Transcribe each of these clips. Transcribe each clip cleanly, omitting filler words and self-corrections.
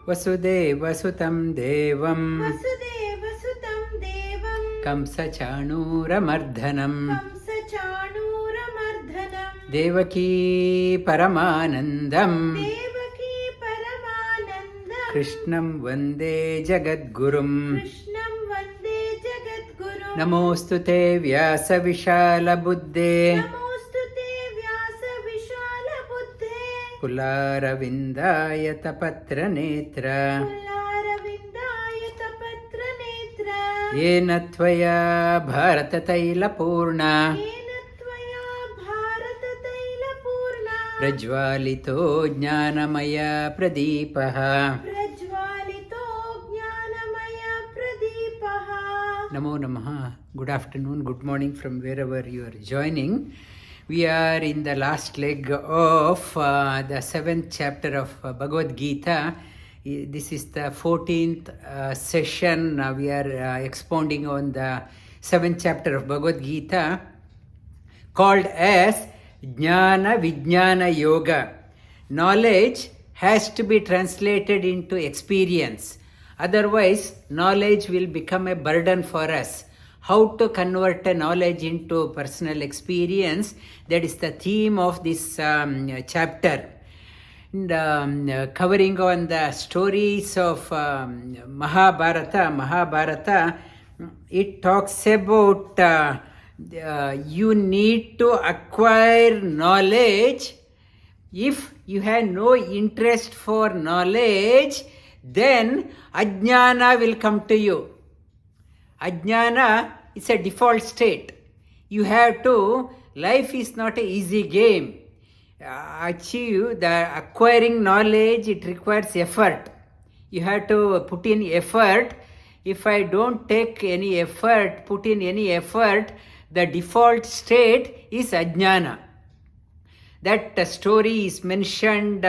वसुदेवसुतं देवं वसुदेवसुतं देवं कंसचाणूरमर्दनम् कंसचाणूरमर्दनम् देवकी परमानन्दम् देवकी परमानन्दम् कृष्णं वन्दे जगद्गुरुम् कृष्णं वन्दे जगद्गुरुम् नमोऽस्तु ते व्यासविशालबुद्धे नमोऽस्तु ते व्यासविशालबुद्धे कुलारविन्दायतपत्रनेत्र कुलारविन्दायतपत्रनेत्र येन त्वया भारततैलपूर्णा येन त्वया भारततैलपूर्णा प्रज्वालितो ज्ञानमय प्रदीपः प्रज्वालितो ज्ञानमय प्रदीपः Namo Namaha. Good afternoon, good morning from wherever you are joining. We are in the last leg of the 7th chapter of Bhagavad Gita. This is the 14th session. We are expounding on the 7th chapter of Bhagavad Gita called as Jnana Vijnana Yoga. Knowledge has to be translated into experience. Otherwise, knowledge will become a burden for us. How to convert a knowledge into personal experience, that is the theme of this chapter. And, covering on the stories of Mahabharata, it talks about you need to acquire knowledge. If you have no interest for knowledge, then ajnana will come to you. Ajnana is a default state. You have to, life is not an easy game. Acquiring knowledge, it requires effort. You have to put in effort. If I don't take any effort, put in any effort, the default state is ajnana. That story is mentioned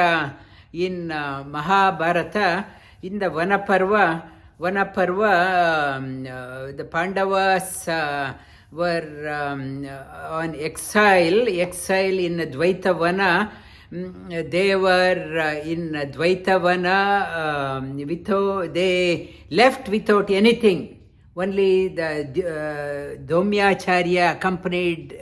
in Mahabharata. In the Vanaparva, the Pandavas were on exile in Dvaitavana. They were in Dvaitavana, they left without anything. Only the Dhaumyacharya accompanied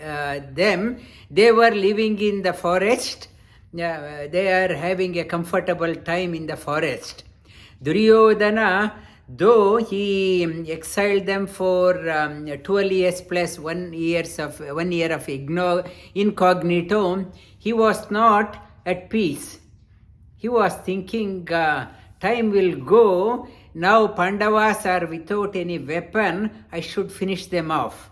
them. They were living in the forest. They are having a comfortable time in the forest. Duryodhana, though he exiled them for 12 years plus 1 year of incognito, he was not at peace. He was thinking, time will go, now Pandavas are without any weapon, I should finish them off.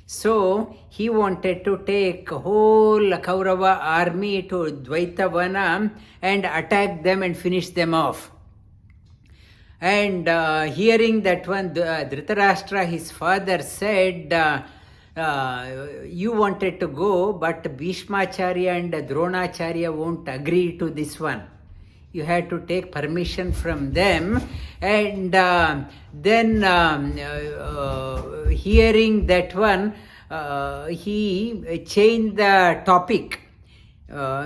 So he wanted to take whole Kaurava army to Dvaitavana and attack them and finish them off. And hearing that one, Dhritarashtra, his father, said, you wanted to go, but Bhishmacharya and Dronacharya won't agree to this one. You had to take permission from them. And then hearing that one, he changed the topic.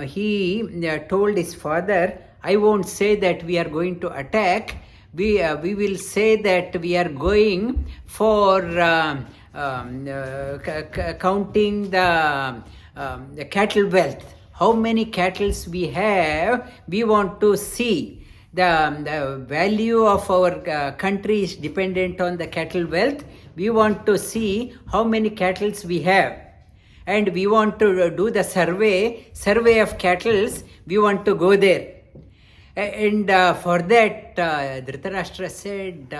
He told his father, I won't say that we are going to attack. We will say that we are going for counting the cattle wealth. How many cattle we have, we want to see. The value of our country is dependent on the cattle wealth. We want to see how many cattle we have. And we want to do the survey of cattle. We want to go there. And for that, Dhritarashtra said,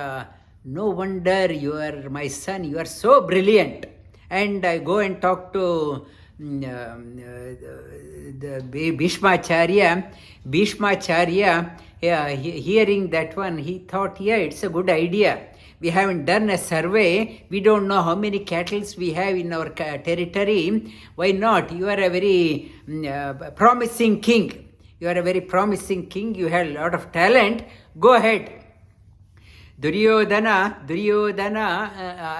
no wonder you are my son, you are so brilliant. And I go and talk to the Bhishmacharya. Bhishmacharya, hearing that one, he thought, it's a good idea. We haven't done a survey. We don't know how many cattle we have in our territory. Why not? You are a very promising king. You are a very promising king. You have a lot of talent. Go ahead. Duryodhana,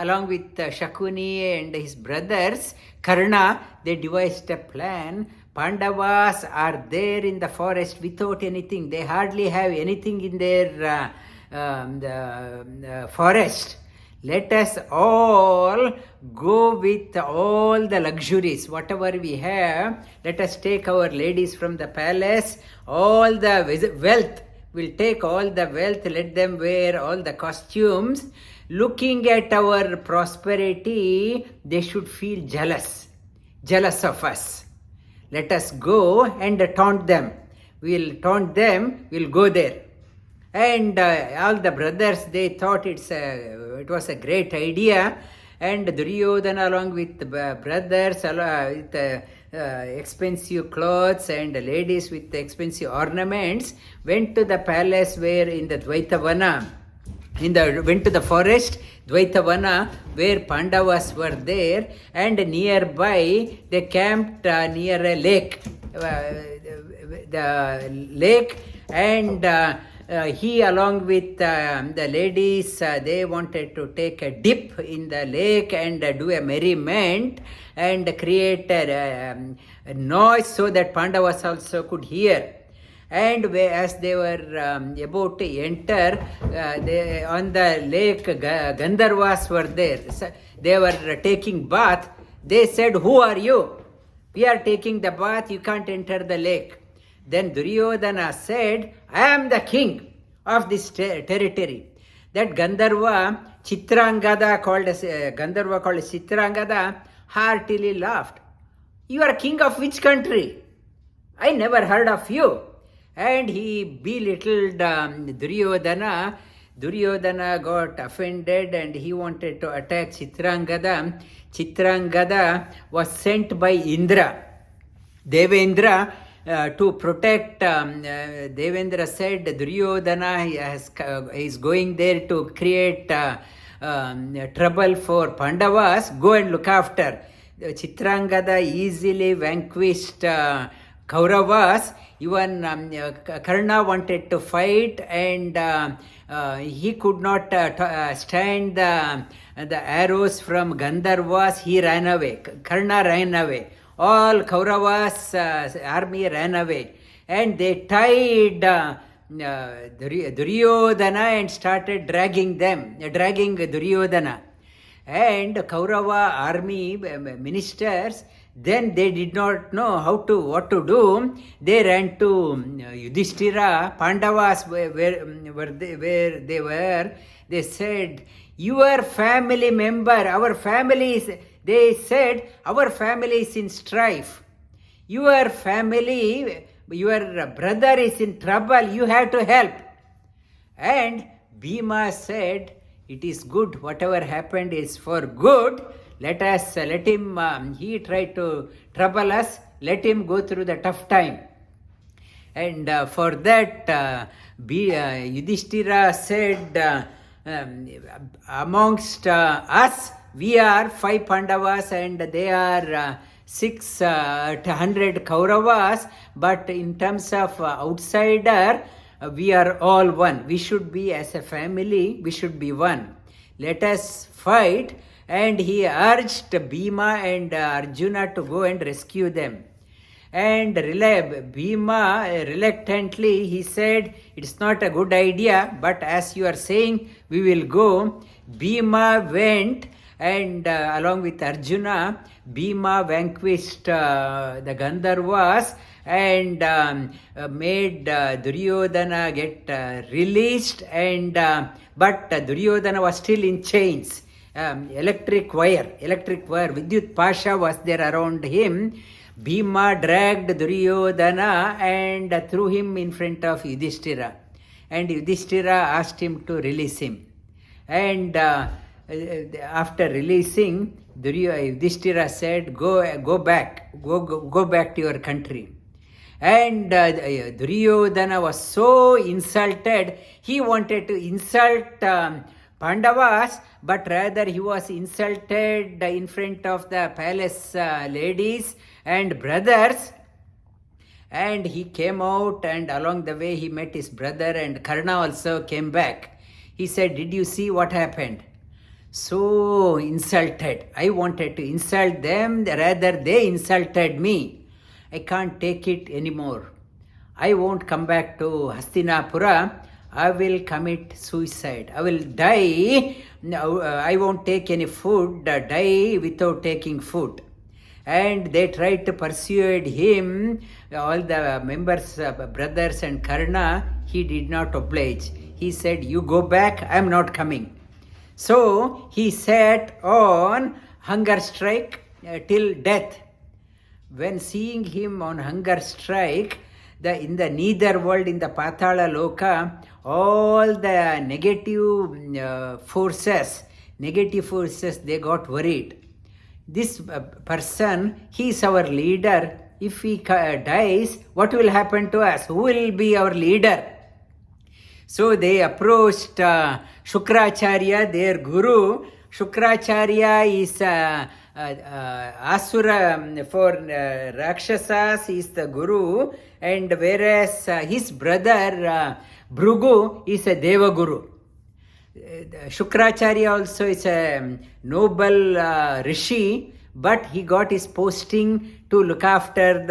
along with Shakuni and his brothers, Karna, they devised a plan. Pandavas are there in the forest without anything. They hardly have anything in their forest. Let us all go with all the luxuries, whatever we have. Let us take our ladies from the palace, all the wealth. We'll take all the wealth, let them wear all the costumes. Looking at our prosperity, they should feel jealous of us. Let us go and taunt them. We'll taunt them, we'll go there. And all the brothers, they thought it was a great idea. And Duryodhana, along with the brothers, with expensive clothes and ladies with expensive ornaments, went to the palace where in the Dvaitavana, went to the forest, Dvaitavana, where Pandavas were there, and nearby they camped near a lake. The lake, and he along with the ladies, they wanted to take a dip in the lake and do a merriment and create a noise so that Pandavas also could hear. And as they were about to enter, on the lake, Gandharvas were there. So they were taking bath. They said, "Who are you? We are taking the bath, you can't enter the lake." Then Duryodhana said, "I am the king of this territory." That Gandharva, Chitrangada, called Chitrangada, heartily laughed. "You are king of which country? I never heard of you." And he belittled Duryodhana. Duryodhana got offended and he wanted to attack Chitrangada. Chitrangada was sent by Indra. Devendra to protect. Devendra said Duryodhana is going there to create trouble for Pandavas. Go and look after. Chitrangada easily vanquished Kauravas. Even Karna wanted to fight, and he could not stand the arrows from Gandharvas. He ran away. Karna ran away. All Kauravas' army ran away. And they tied Duryodhana and started dragging Duryodhana. And Kaurava army ministers, then they did not know what to do. They ran to Yudhishthira. Pandavas where they were. They said, "Your family member, our family is," they said, "our family is in strife. Your family, your brother is in trouble. You have to help." And Bhima said, "It is good. Whatever happened is for good. Let him, he tried to trouble us. Let him go through the tough time." And for that, Yudhishthira said, "Amongst us, we are 5 Pandavas and they are 600 Kauravas. But in terms of outsider, we are all one. We should be, as a family, we should be one. Let us fight." And he urged Bhima and Arjuna to go and rescue them. And Bhima, reluctantly, he said, "It's not a good idea, but as you are saying, we will go." Bhima went, and along with Arjuna, Bhima vanquished the Gandharvas and made Duryodhana get released. And but Duryodhana was still in chains. Electric wire, Vidyut Pasha was there around him. Bhima dragged Duryodhana and threw him in front of Yudhishthira. And Yudhishthira asked him to release him. And after releasing, Yudhishthira said, go back to your country. And Duryodhana was so insulted, he wanted to insult Pandavas, but rather he was insulted in front of the palace ladies and brothers. And he came out, and along the way he met his brother, and Karna also came back. He said, "Did you see what happened? So insulted. I wanted to insult them, rather they insulted me." I can't take it anymore. I won't come back to Hastinapura. I will commit suicide. I will die. No, I won't take any food, die without taking food. And they tried to persuade him, all the members, brothers and Karna. He did not oblige. He said, you go back, I am not coming. So he sat on hunger strike till death. When seeing him on hunger strike, in the nether world, in the Patala Loka, all the negative forces, they got worried. This person, he is our leader. If he dies, what will happen to us? Who will be our leader? So they approached Shukracharya, their guru. Shukracharya is Asura for Rakshasas, he is the guru, and whereas his brother Bhrugu is a Deva Guru. Shukracharya also is a noble rishi, but he got his posting to look after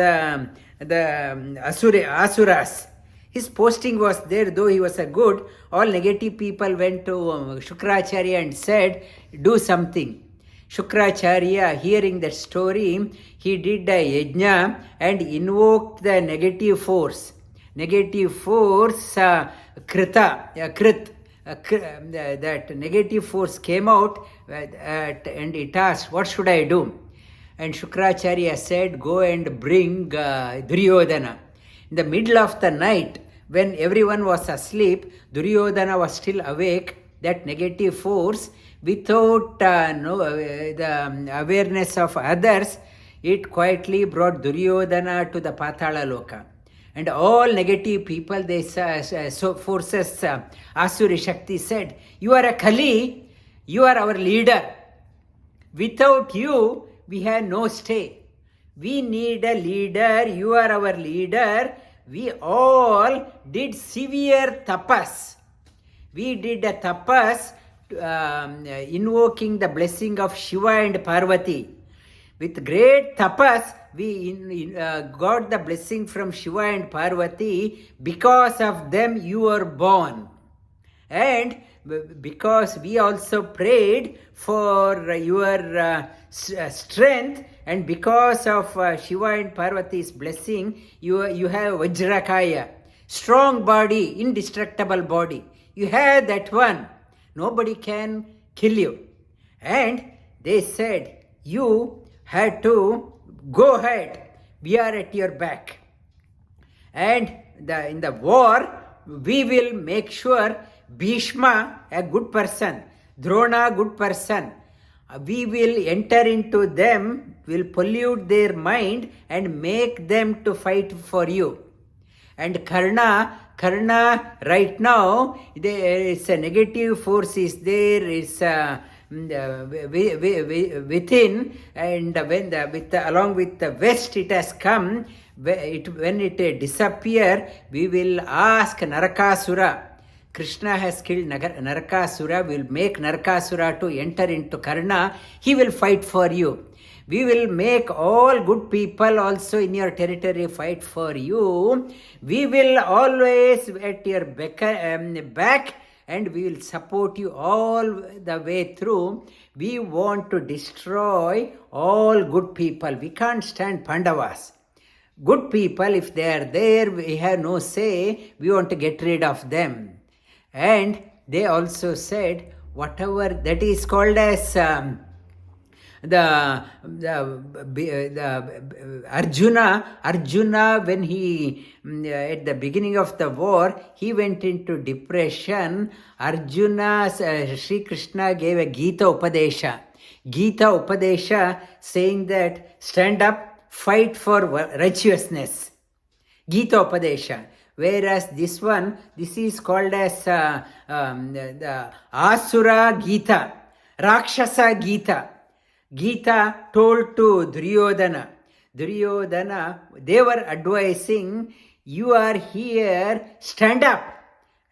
the Asuras. His posting was there, though he was a good. All negative people went to Shukracharya and said, do something. Shukracharya, hearing that story, he did a yajna and invoked the negative force. Negative force, Krit. That negative force came out and it asked, what should I do? And Shukracharya said, go and bring Duryodhana. In the middle of the night, when everyone was asleep, Duryodhana was still awake. That negative force, without the awareness of others, it quietly brought Duryodhana to the Patala Loka. And all negative people, they forces, Asuri Shakti said, you are a Kali, you are our leader. Without you, we have no stay. We need a leader, you are our leader. We all did severe tapas. We did a tapas invoking the blessing of Shiva and Parvati. With great tapas, we got the blessing from Shiva and Parvati. Because of them, you were born. And because we also prayed for your strength, and because of Shiva and Parvati's blessing, you have Vajrakaya, strong body, indestructible body. You have that one. Nobody can kill you. And they said, you had to go ahead. We are at your back. And in the war, we will make sure Bhishma, a good person, Drona, good person, we will enter into them, will pollute their mind and make them to fight for you. And Karna right now, there is a negative force is there, is within, and when along with the West it has come. When it disappear, we will ask Narakasura. Krishna has killed Narakasura, will make Narakasura to enter into Karna. He will fight for you. We will make all good people also in your territory fight for you. We will always at your back and we will support you all the way through. We want to destroy all good people. We can't stand Pandavas. Good people, if they are there, we have no say. We want to get rid of them. And they also said, whatever that is called as the Arjuna, when he at the beginning of the war, he went into depression. Arjuna, Sri Krishna gave a Gita Upadesha saying that stand up, fight for righteousness. Gita Upadesha. Whereas this is called as the Asura Gita, Rakshasa Gita. Gita told to Duryodhana, they were advising, you are here, stand up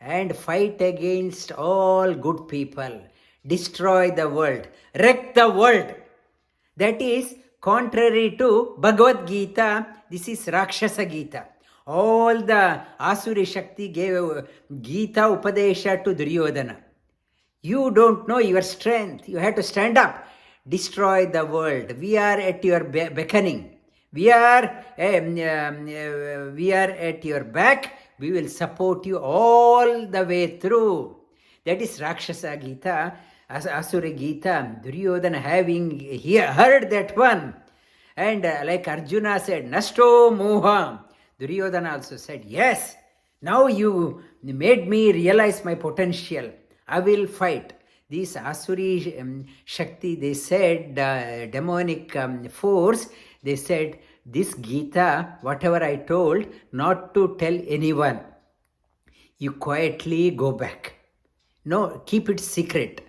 and fight against all good people. Destroy the world, wreck the world. That is Contrary to Bhagavad Gita, this is Rakshasa Gita. All the Asuri Shakti gave Gita Upadesha to Duryodhana. You don't know your strength. You have to stand up, destroy the world. We are at your beckoning. We are at your back. We will support you all the way through. That is Rakshasa Gita, Asura Gita. Duryodhana having heard that one. And like Arjuna said, Nasto Moha. Duryodhana also said, yes, now you made me realize my potential. I will fight. These Asuri Shakti, they said, demonic force, they said, this Gita, whatever I told, not to tell anyone. You quietly go back. No, keep it secret.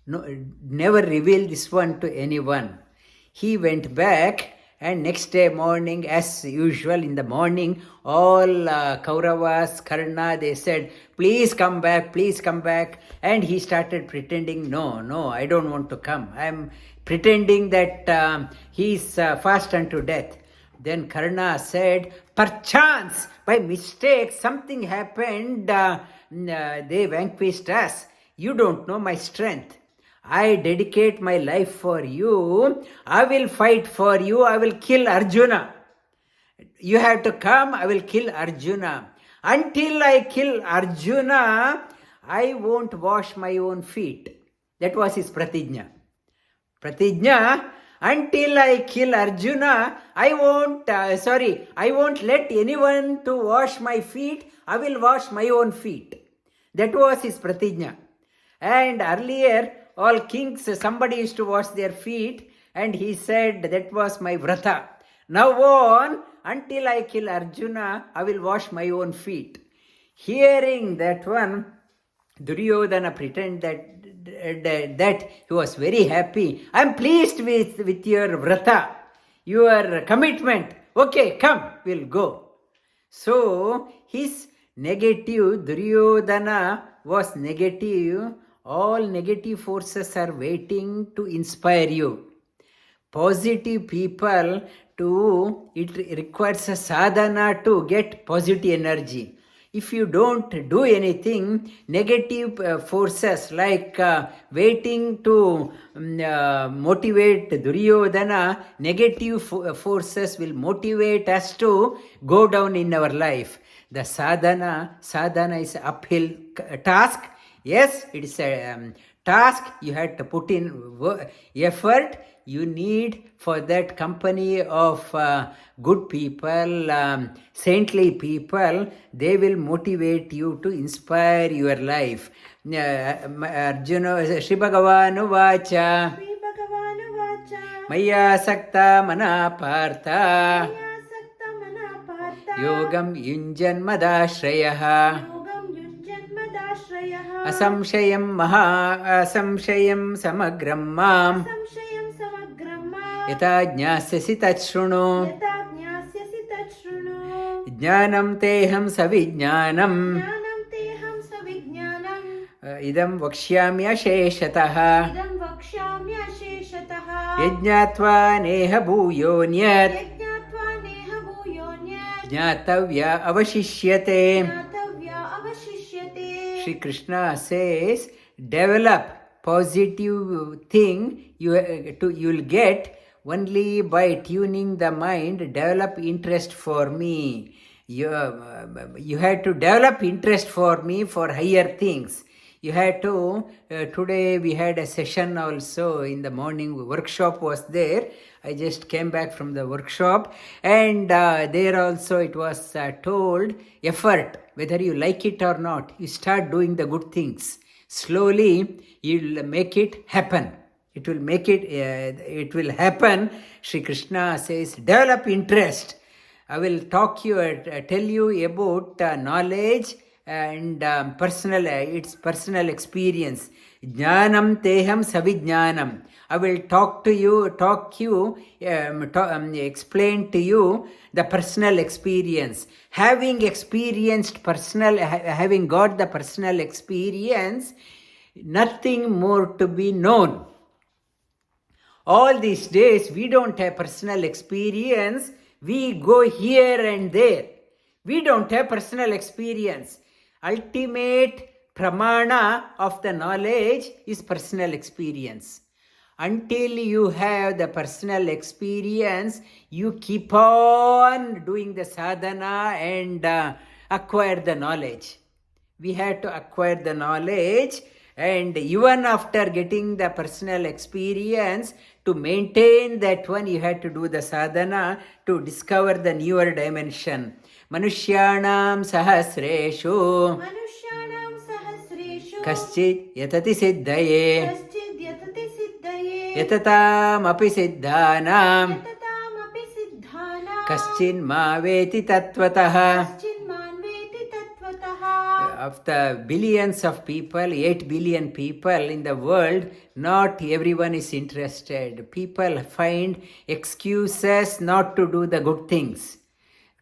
No, never reveal this one to anyone. He went back, and next day morning, as usual in the morning, all Kauravas, Karna, they said, please come back, please come back. And he started pretending, no, I don't want to come. I am pretending that he is fast unto death. Then Karna said, perchance, by mistake, something happened, they vanquished us. You don't know my strength. I dedicate my life for you. I will fight for you. I will kill Arjuna. You have to come. I will kill Arjuna. Until I kill Arjuna, I won't wash my own feet. That was his pratijna. Pratijna, until I kill Arjuna, I won't let anyone to wash my feet. I will wash my own feet. That was his pratijna. And earlier, all kings, somebody used to wash their feet, and he said, that was my vrata. Now on, until I kill Arjuna, I will wash my own feet. Hearing that one, Duryodhana pretended that he was very happy. I am pleased with your vrata, your commitment. Okay, come, we'll go. So, his negative, Duryodhana was negative. All negative forces are waiting to inspire you. Positive people, it requires a sadhana to get positive energy. If you don't do anything, negative forces like waiting to motivate Duryodhana, negative forces will motivate us to go down in our life. The sadhana is uphill task. Yes, it is a task. You have to put in effort. You need for that company of good people, saintly people. They will motivate you to inspire your life. Arjuna, Shri Bhagavan Vacha, Maya Sakta Mana Partha, Yogam Yunjan Madashrayah. Asamshayam samagram mam yata jnāsyasi tachrunu jnānam teham savijnānam idam vakshyami asheshatah yajñātva neha bhūyonyat jnātavya avashishyate. Shri Krishna says, develop positive thing you will get only by tuning the mind. Develop interest for me. You have to develop interest for me for higher things. You have to, today we had a session also in the morning, workshop was there. I just came back from the workshop, and there also it was told, effort, whether you like it or not, you start doing the good things. Slowly, you'll make it happen. It will happen. Shri Krishna says, develop interest. I will tell you about knowledge and its personal experience. Jnanam teham savijnanam. I will explain to you the personal experience. Having got the personal experience, nothing more to be known. All these days, we don't have personal experience. We go here and there. We don't have personal experience. Ultimate pramana of the knowledge is personal experience. Until you have the personal experience, you keep on doing the sadhana and acquire the knowledge. We have to acquire the knowledge, and even after getting the personal experience, to maintain that one, you have to do the sadhana to discover the newer dimension. Manushyanam sahasreshu मनुष्याणां सहस्रेषु kaschid yatati siddhaye कश्चिद् यतति सिद्धये yatatam api siddhanam यततामपि सिद्धानां kaschin ma veti tatvatah. कश्चिन्मान्वेति तत्त्वतः. Of the billions of people, 8 billion people in the world, not everyone is interested. People find excuses not to do the good things.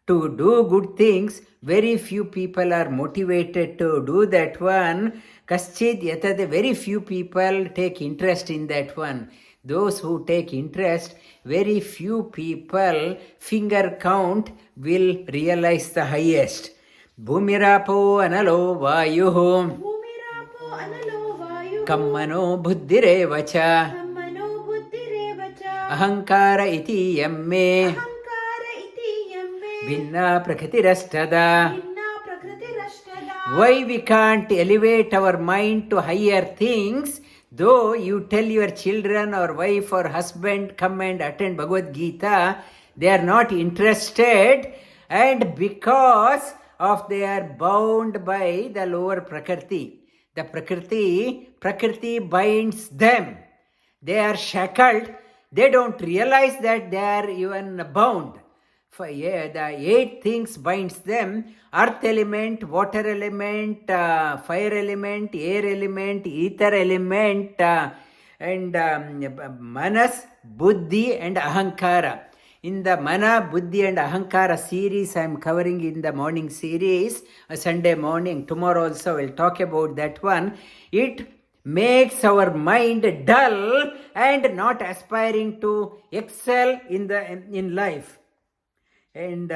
To do good things, very few people are motivated to do that one. Kaschid yatade, very few people take interest in that one. Those who take interest, very few people, finger count, will realize the highest. Bhumirapo analo vayuh भूमिरापो अनलो वायुः kammano buddhirevacha मनो बुद्धिरेव च ahankara iti yamme अहङ्कार इति यं मे vinna prakritirastada. भिन्ना प्रकृतिरष्टदा. Why we can't elevate our mind to higher things? Though you tell your children or wife or husband, come and attend Bhagavad Gita, they are not interested, and because of they are bound by the lower prakriti. The prakriti binds them. They are shackled. They don't realize that they are even bound. For the 8 things binds them: earth element, water element, fire element, air element, ether element, and manas, buddhi and ahankara. In the mana, buddhi and ahankara series, I am covering in the morning series, Sunday morning. Tomorrow also I will talk about that one. It makes our mind dull and not aspiring to excel in life. And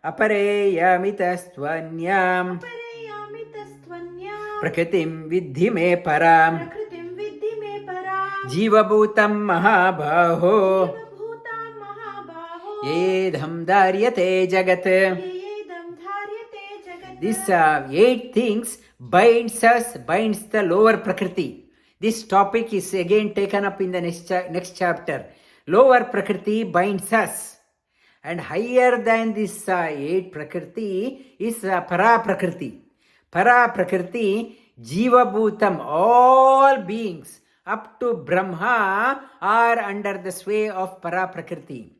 apareyamitastvanyam परेयामि तस्त्वन्यां prakritim vidhi me param प्रकृतिं विद्धि मे परां jivabhutam mahabhaho भूतां महाबाहो edham dharyate jagat. येदं धार्यते जगत्. These 8 things binds the lower prakriti. This topic is again taken up in the next chapter. Lower prakriti binds us. And higher than this 8 prakriti is para prakriti. Para prakriti, jiva bhutam, all beings up to Brahma are under the sway of para prakriti.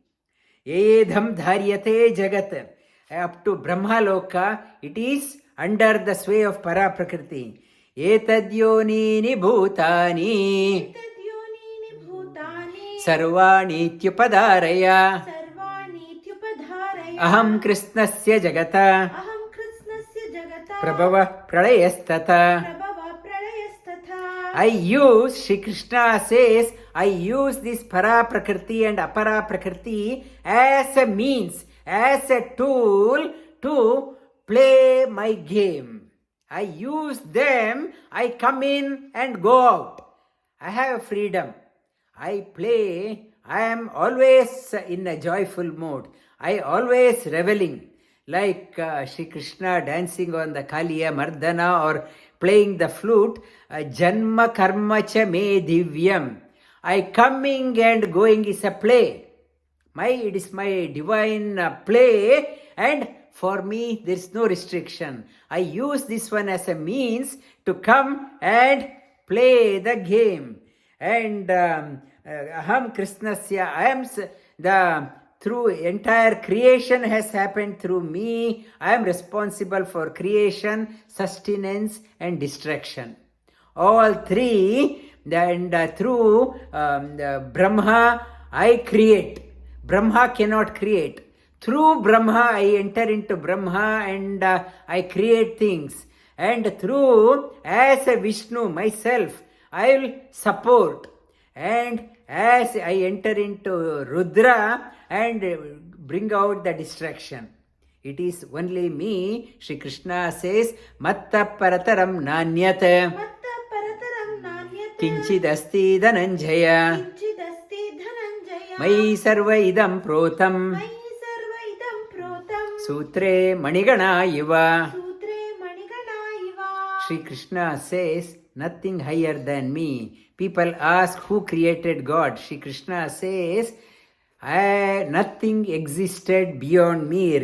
Edham dharyate jagat, up to Brahma loka, it is under the sway of para prakriti. Etadyonini bhutani तद्योनीनि भूतानि sarvani tyupadaraya सर्वाणीत्युपधारय. aham krishnasya jagata अहं कृष्णस्य जगता prabhava pralayastata. प्रभव प्रलयस्तथा. I use, Sri Krishna says, I use this para prakriti and apara prakriti as a means, as a tool to play my game. I use them, I come in and go out. I have freedom. I play, I am always in a joyful mood. I always reveling. Like Sri Krishna dancing on the Kaliya Mardana or playing the flute, Janma Karma Cha Me Divyam. I coming and going is a play. It is my divine play, and for me there is no restriction. I use this one as a means to come and play the game. And Aham Krishnasya, I am through entire creation has happened through me. I am responsible for creation, sustenance and destruction. All three, and through Brahma I create. Brahma cannot create. Through Brahma I enter into Brahma and I create things. And through, as a Vishnu myself, I will support. And as I enter into Rudra and bring out the distraction. It is only me. Shri Krishna says, Matta parataram nanyat Matta parataram nanyat kinchidasti dhananjaya kinchidasti dhananjaya mai sarva idam protam Mai sarva idam protam sutre manigana iva. Sutre manigana iva. Shri Krishna says, nothing higher than me. People ask who created God. Shri Krishna says, nothing existed beyond me,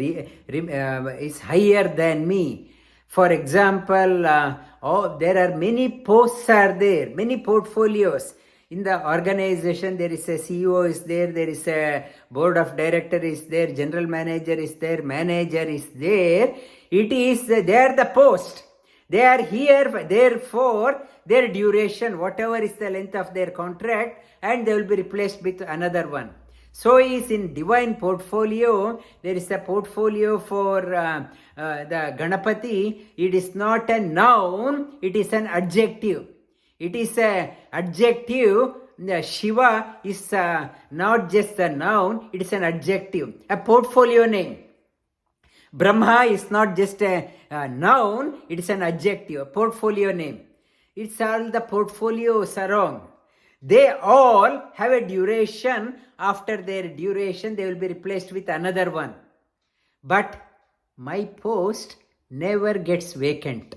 is higher than me. For example, there are many posts are there, many portfolios. In the organization, there is a CEO is there is a board of director is there, general manager is there, manager is there. It is, they are the post. They are here, therefore, their duration, whatever is the length of their contract, and they will be replaced with another one. So is in divine portfolio, there is a portfolio for the Ganapati. It is not a noun, it is an adjective. It is an adjective. The Shiva is not just a noun, it is an adjective, a portfolio name. Brahma is not just a noun, it is an adjective, a portfolio name. It's all the portfolios around. They all have a duration. After their duration, they will be replaced with another one. But my post never gets vacant.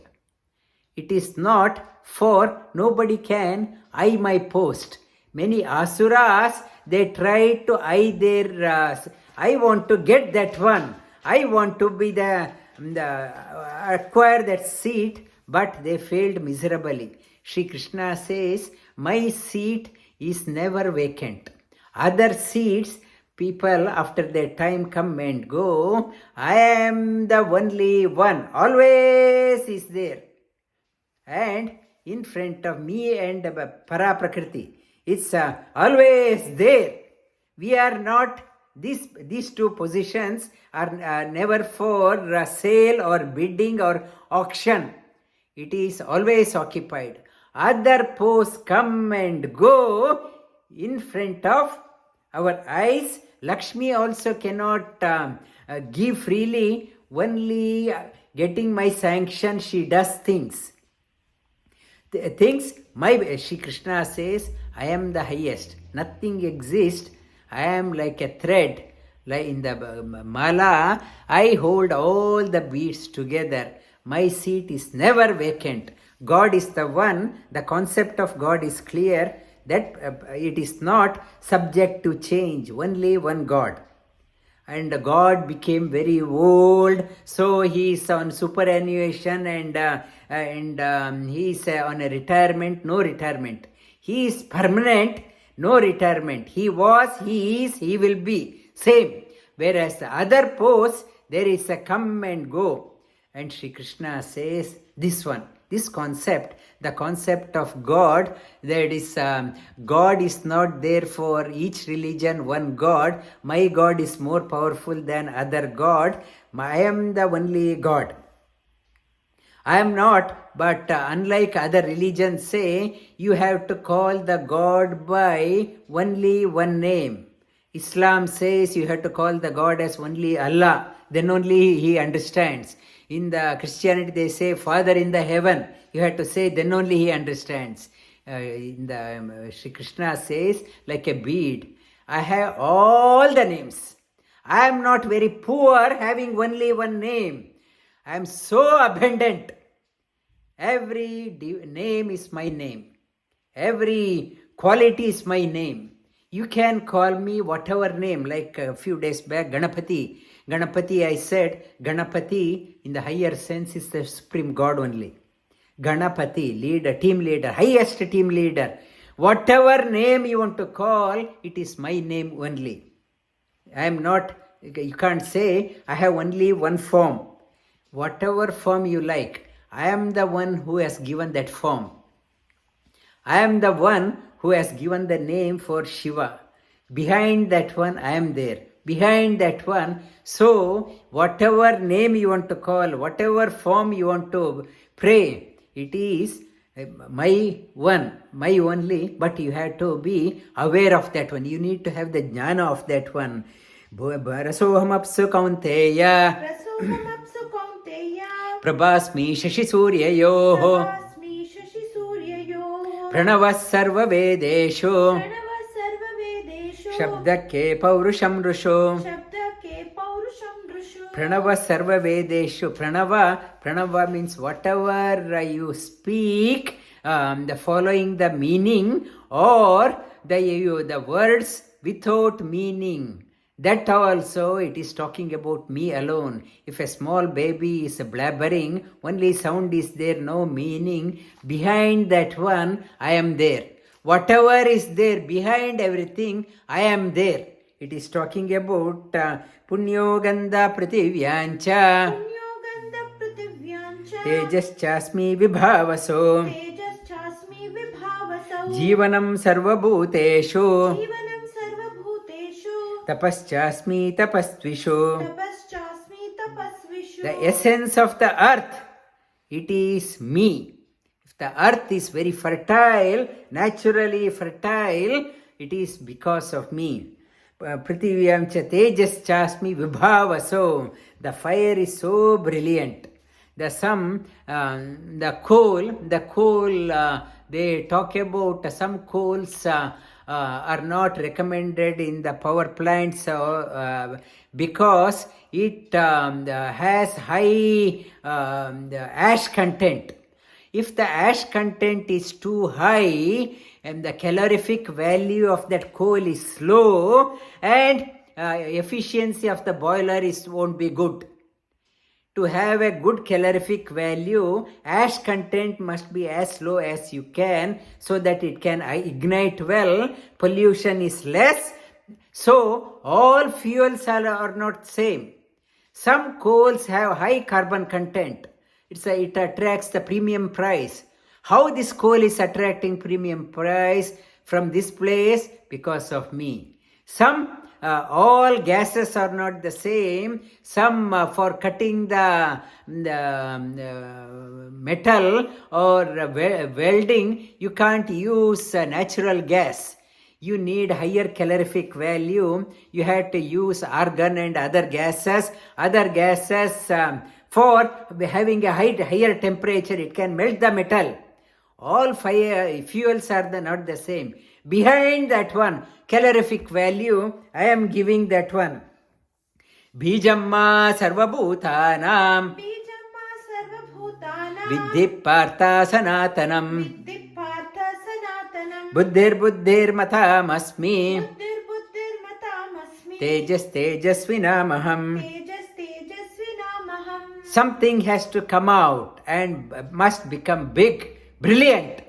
It is not for nobody can eye my post. Many asuras, they try to eye their, I want to get that one. I want to be the acquire that seat, but they failed miserably. Shri Krishna says, my seat is never vacant. Other seats, people after their time come and go. I am the only one, always is there. And in front of me and Para Prakriti, it's always there. We are not, these two positions are never for sale or bidding or auction. It is always occupied. Other posts come and go in front of our eyes. Lakshmi also cannot give freely. Only getting my sanction, she does things. Shri Krishna says, I am the highest. Nothing exists. I am like a thread. Like in the mala, I hold all the beads together. My seat is never vacant. God is the one. The concept of God is clear that it is not subject to change. Only one God. And God became very old, so he is on superannuation and he is on a retirement, no retirement. He is permanent, no retirement. He was, he is, he will be. Same. Whereas the other posts, there is a come and go. And Shri Krishna says, this one, this concept, the concept of God, that is, God is not there for each religion, one God. My God is more powerful than other God. I am the only God. I am not, but unlike other religions say, you have to call the God by only one name. Islam says you have to call the God as only Allah, then only he understands. In the Christianity they say Father in the heaven, you have to say then only he understands. In the Shri Krishna says like a bead, I have all the names. I am not very poor having only one name. I am so abundant. Every name is my name. Every quality is my name. You can call me whatever name, like a few days back, Ganapati. Ganapati, I said, Ganapati in the higher sense is the supreme God only. Ganapati, leader, team leader, highest team leader. Whatever name you want to call, it is my name only. I am not, you can't say, I have only one form. Whatever form you like, I am the one who has given that form. I am the one who has given the name for Shiva. Behind that one, I am there. Behind that one, so whatever name you want to call, whatever form you want to pray, it is My one, my only, but you have to be aware of that one. You need to have the jnana of that one. Rasohamapsu kaunteya रसोऽहमप्सु Kaunteya prabhasmi shashi suryayoh प्रभास्मि शशिसूर्ययोः pranavah sarva vedeshu प्रणवः सर्ववेदेषु shabdake paurusham rusho. शब्दके पौरुषं Rishu Pranava sarva vedeshu. Pranava means whatever you speak, the following the meaning or the words without meaning. That also it is talking about me alone. If a small baby is blabbering, only sound is there, no meaning. Behind that one, I am there. Whatever is there behind everything, I am there. It is talking about Punyo Gandha Prithivyancha पुण्योगन्धपृथिव्यां च Tejaschasmi Vibhavaso तेजश्चास्मि विभावसौ Jivanam Sarvabhuteshu जीवनं सर्वभूतेषु Tapaschasmi Tapastvishu. तपश्चास्मि तपस्विषु The essence of the earth, it is me. If the earth is very fertile, naturally fertile, it is because of me. Prithiviyam cha tejas chasmi vibhavaso. The fire is so brilliant. The coal, they talk about some coals are not recommended in the power plants because it has high ash content. If the ash content is too high and the calorific value of that coal is low and efficiency of the boiler won't be good. To have a good calorific value, ash content must be as low as you can so that it can ignite well, pollution is less. So all fuels are not same. Some coals have high carbon content. It attracts the premium price. How this coal is attracting premium price from this place? Because of me. All gases are not the same. Some for cutting the metal or welding, you can't use natural gas. You need higher calorific value. You have to use argon and other gases. For having a higher temperature, it can melt the metal. All fuels are not the same. Behind that one, calorific value, I am giving that one. Bijamma sarvabhutanam बीजम्मा सर्वभूतानां Viddhi partha sanatanam विद्धि Partha सनातनम् Buddhir matamasmi बुद्धिर्बुद्धिर्मतामस्मि Tejasvinamaham. तेजस्तेजस्विनामहम् Something has to come out and must become big, brilliant.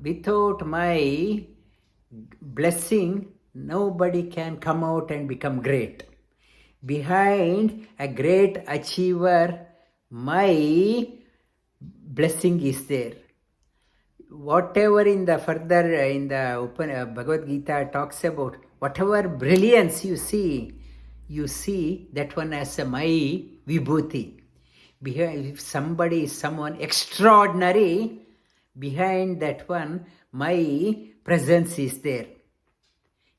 Without my blessing, nobody can come out and become great. Behind a great achiever, my blessing is there. Whatever in the Bhagavad Gita talks about, whatever brilliance you see that one as my vibhuti. If somebody is someone extraordinary, behind that one, my presence is there.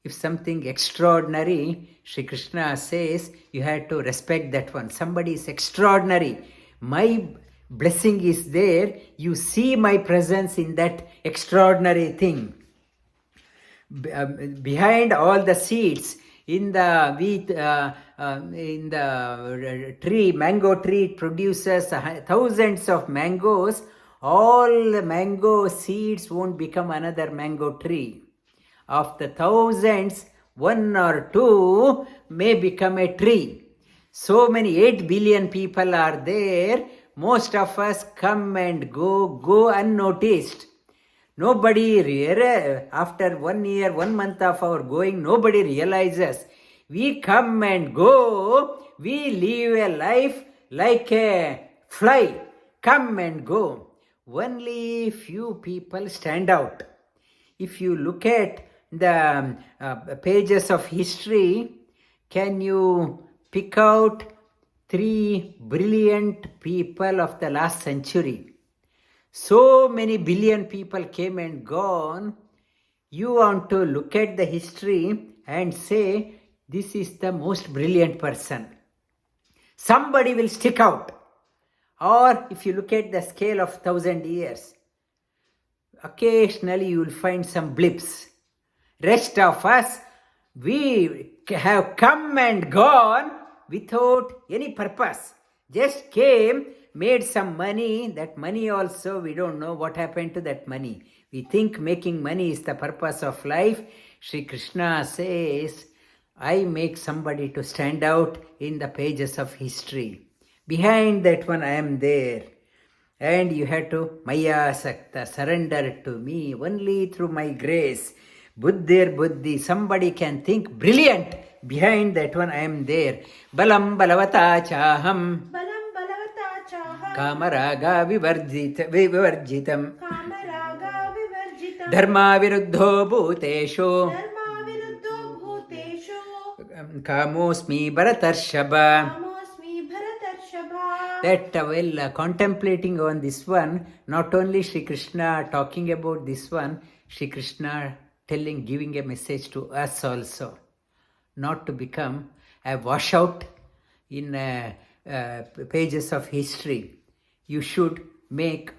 If something extraordinary, Sri Krishna says, you have to respect that one. Somebody is extraordinary. My blessing is there. You see my presence in that extraordinary thing. Behind all the seeds, in the wheat, in the tree, mango tree, it produces thousands of mangoes. All the mango seeds won't become another mango tree. Of the thousands, one or two may become a tree. So many 8 billion people are there. Most of us come and go unnoticed. Nobody, after 1 year, 1 month of our going, nobody realizes. We come and go. We live a life like a fly. Come and go. Only few people stand out. If you look at the pages of history, can you pick out 3 brilliant people of the last century? So many billion people came and gone. You want to look at the history and say, this is the most brilliant person. Somebody will stick out. Or if you look at the scale of 1,000 years, occasionally you will find some blips. Rest of us, we have come and gone without any purpose. Just came, made some money. That money also, we don't know what happened to that money. We think making money is the purpose of life. Sri Krishna says, I make somebody to stand out in the pages of history. Behind that one I am there. And you have to Maya Sakta, surrender to me only through my grace. Buddhir Buddhi, somebody can think brilliant. Behind that one I am there. Balam Balavata Chaham. Balam balavata chaham. Kamaraga Vivarjitam. Kamaraga vivarjitam. Dharma Viruddho Bhuteshu. Dharma viruddho bhuteshu. Kamosmi Bharatarshaba. Kamosmi bharatarshaba. That while contemplating on this one, not only Sri Krishna talking about this one, Sri Krishna giving a message to us also, not to become a washout in pages of history. You should make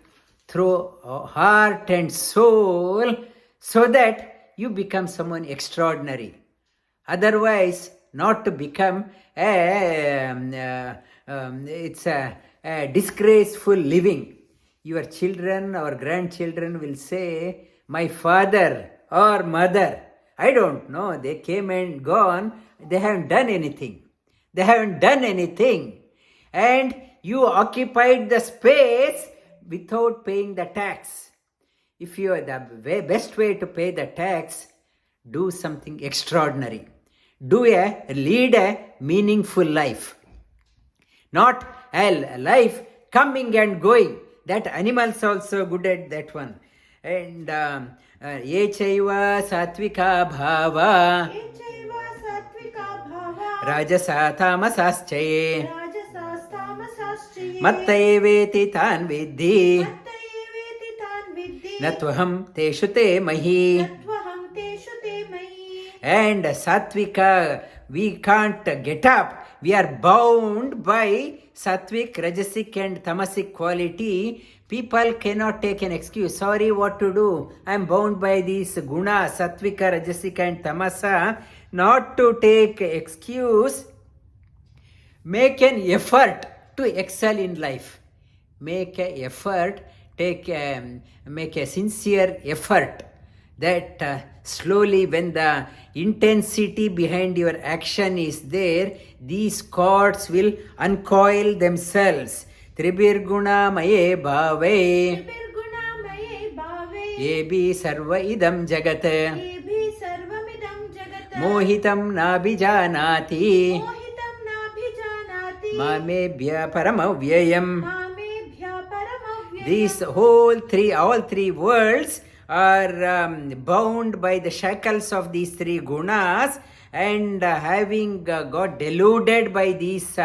through heart and soul so that you become someone extraordinary. Otherwise, not to become it's a disgraceful living. Your children or grandchildren will say, my father or mother, I don't know, they came and gone, they haven't done anything. They haven't done anything. And you occupied the space without paying the tax. If you are the best way to pay the tax, do something extraordinary. Lead a meaningful life. Not a life coming and going. That animals also good at that one. And ye chaiva satvika bhava Echaiva satvika bhava. rajasa tamasaschaye Rajasas tamasaschaye. mattayeveti tan vidhi Mattayeveti tan vidhi. natvaham teshu te mahi. Natvaham teshu te mahi. And sattvika, we can't get up. We are bound by sattvic, rajasic and tamasic quality. People cannot take an excuse. Sorry, what to do? I am bound by these gunas, sattvika, rajasika and tamasa. Not to take excuse. Make an effort to excel in life. Make an effort. Make a sincere effort. That slowly, when the intensity behind your action is there, these cords will uncoil themselves. Tribirguna maye bhave Tribirgunamaye bhave. yebi sarva idam jagat Ebhi sarvamidam jagat. mohitam nabhijanati Mohitam nabhijanati. mamebhya paramavyayam. Mamebhya paramavyayam. These all three worlds are bound by the shackles of these three gunas, and having got deluded by these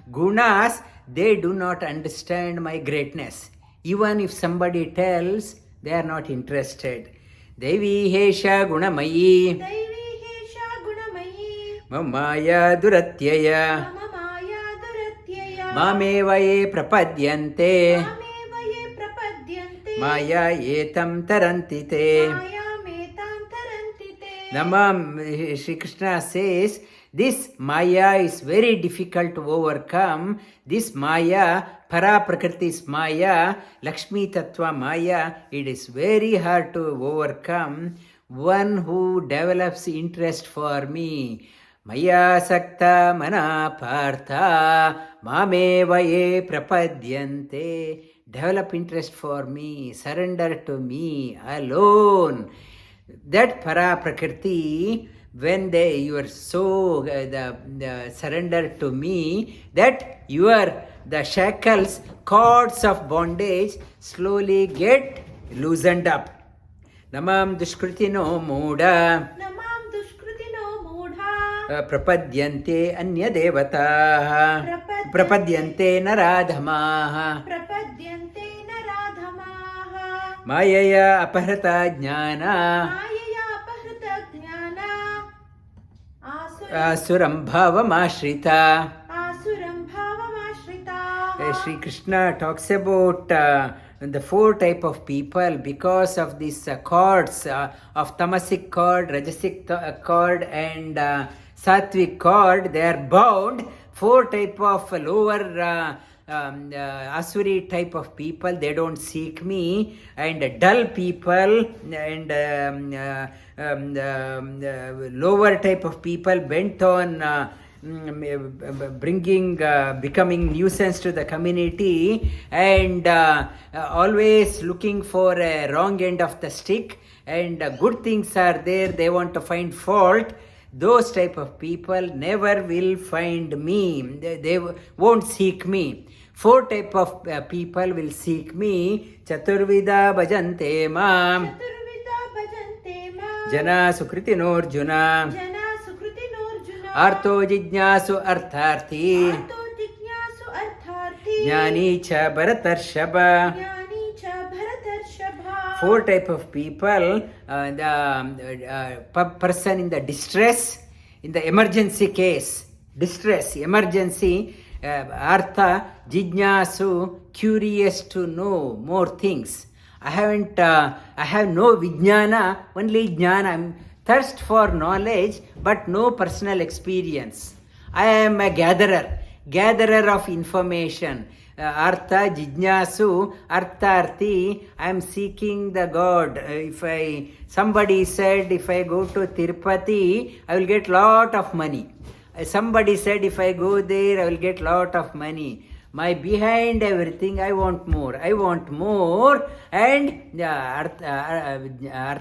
gunas, they do not understand my greatness. Even if somebody tells, they are not interested. Devi hesha gunamayi Daivi hesha gunamayi. mamaya duratyaya Mama maya duratyaya. mamevaye prapadyante Mamevaye prapadyante. maya etam tarantite. Maya metam tarantite. Namam, Sri Krishna says, this Maya is very difficult to overcome. This Maya, Para Prakriti's Maya, Lakshmi Tattva Maya, it is very hard to overcome. One who develops interest for me. Maya Sakta Mana Partha Mamevaye Prapadyante. Develop interest for me. Surrender to me alone. That Para Prakriti, when you are so the surrender to me, that the shackles, cords of bondage slowly get loosened up. Namam dushkritino mooda Namam dushkritino moodha. prapadyante anya devataah prapadyante naradhamaah. Prapadyante naradhamaah. Mayaya aparata jnana मायया अपहृत ज्ञान asuram bhavamashrita. आसुरं भावमाश्रिता. Sri Krishna talks about the four type of people because of these chords of tamasic chord, rajasic chord and sattvic chord. They are bound. Four type of lower asuri type of people, they don't seek me, and dull people and lower type of people bent on becoming nuisance to the community and always looking for a wrong end of the stick, and good things are there, they want to find fault. Those type of people never will find me, they won't seek me. Four type of people will seek me. Chaturvida bhajante mam चतुर्विधा भजन्ते मां jana sukritinurjuna जना सुकृतिनोऽर्जुन artho jijnasu artharthi आर्तो जिज्ञासु अर्थार्थी jnani cha bharatarshaba. ज्ञानी च भरतर्षभा. Four type of people, the person in the distress, in the emergency case, distress, emergency, artha, jijnasu, curious to know more things. I have no vijnana, only jnana. I'm thirst for knowledge, but no personal experience. I am a gatherer of information. Artha, jijnasu, artharthi, I am seeking the God. Somebody said if I go to Tirupati, I will get lot of money. Somebody said if I go there, I will get lot of money. My behind everything, I want more. And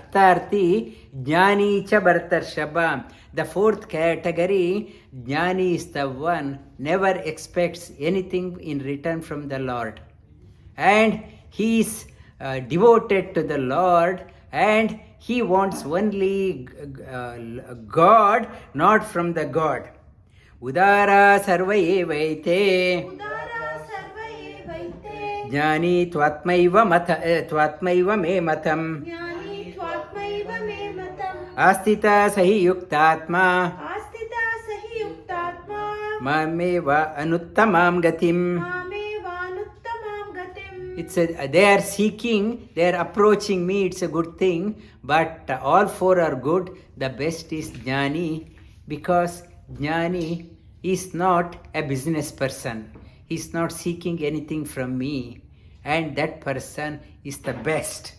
artharthi, jnani cha bhartarshaba. The fourth category, jnani is the one never expects anything in return from the Lord. And he is devoted to the Lord, and he wants only God, not from the God. Udara sarva evaite उदारा serve एवैते jnani tvatmaiva me matam ज्ञानी त्वात्मैव मे मतम् astita sahi yuktatma आस्थिता सहि युक्तात्मा mameva anuttamam gatim. मामेवानुत्तमां गतिम्. They are seeking, they are approaching me, it's a good thing, but all four are good. The best is jnani, because jnani is not a business person. He is not seeking anything from me, and that person is the best.